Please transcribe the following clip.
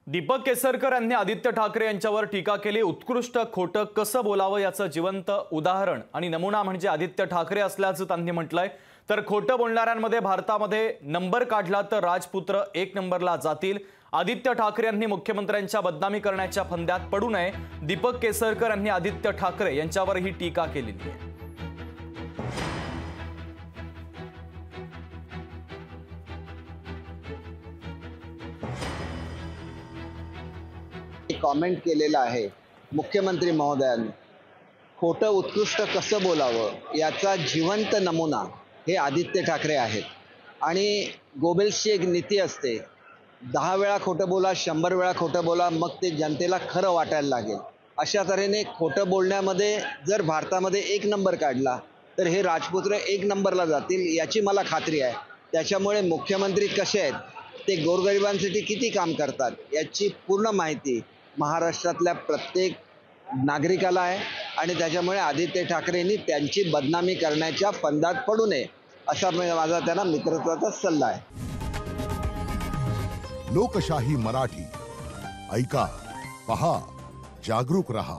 दीपक केसरकर यांनी आदित्य ठाकरे यांच्यावर टीका केली। उत्कृष्ट खोटं कसं बोलावं याचं जिवंत उदाहरण आणि नमुना म्हणजे आदित्य ठाकरे असल्याचं त्यांनी म्हटलंय। तर खोटं बोलणाऱ्यांमध्ये भारतामध्ये नंबर काढला तर राजपुत्र एक नंबरला जातील। आदित्य ठाकरे यांनी मुख्यमंत्र्यांच्या बदनामी करण्याच्या फंद्यात पडू नये। दीपक केसरकर यांनी आदित्य ठाकरे यांच्यावर ही टीका केलेली आहे। कॉमेंट केलेला आहे मुख्यमंत्री महोदयांनी। खोटं उत्कृष्ट कसं बोलावं याचा जिवंत नमुना हे आदित्य ठाकरे आहेत। आणि गोबेल्सची एक नीती असते, 10 वेळा खोटं बोला, 100 वेळा खोटं बोला, मग ते जनतेला खरं वाटायला लागेल। अशा तऱ्हेने खोटं बोलण्यामध्ये जर भारतामध्ये एक नंबर काढला तर हे राजपुत्र एक नंबरला जातील याची मला खात्री आहे। त्याच्यामुळे मुख्यमंत्री कसे आहेत, ते गोरगरिबांसाठी किती काम करतात याची पूर्ण माहिती महाराष्ट्रातल्या प्रत्येक नागरिकाला आहे। आणि त्याच्यामुळे आदित्य ठाकरेंनी त्यांची बदनामी करण्याच्या फंदात पडू नये असा माझा त्यांना मित्रत्वाचा सल्ला आहे। लोकशाही मराठी ऐका, पहा, जागरूक रहा।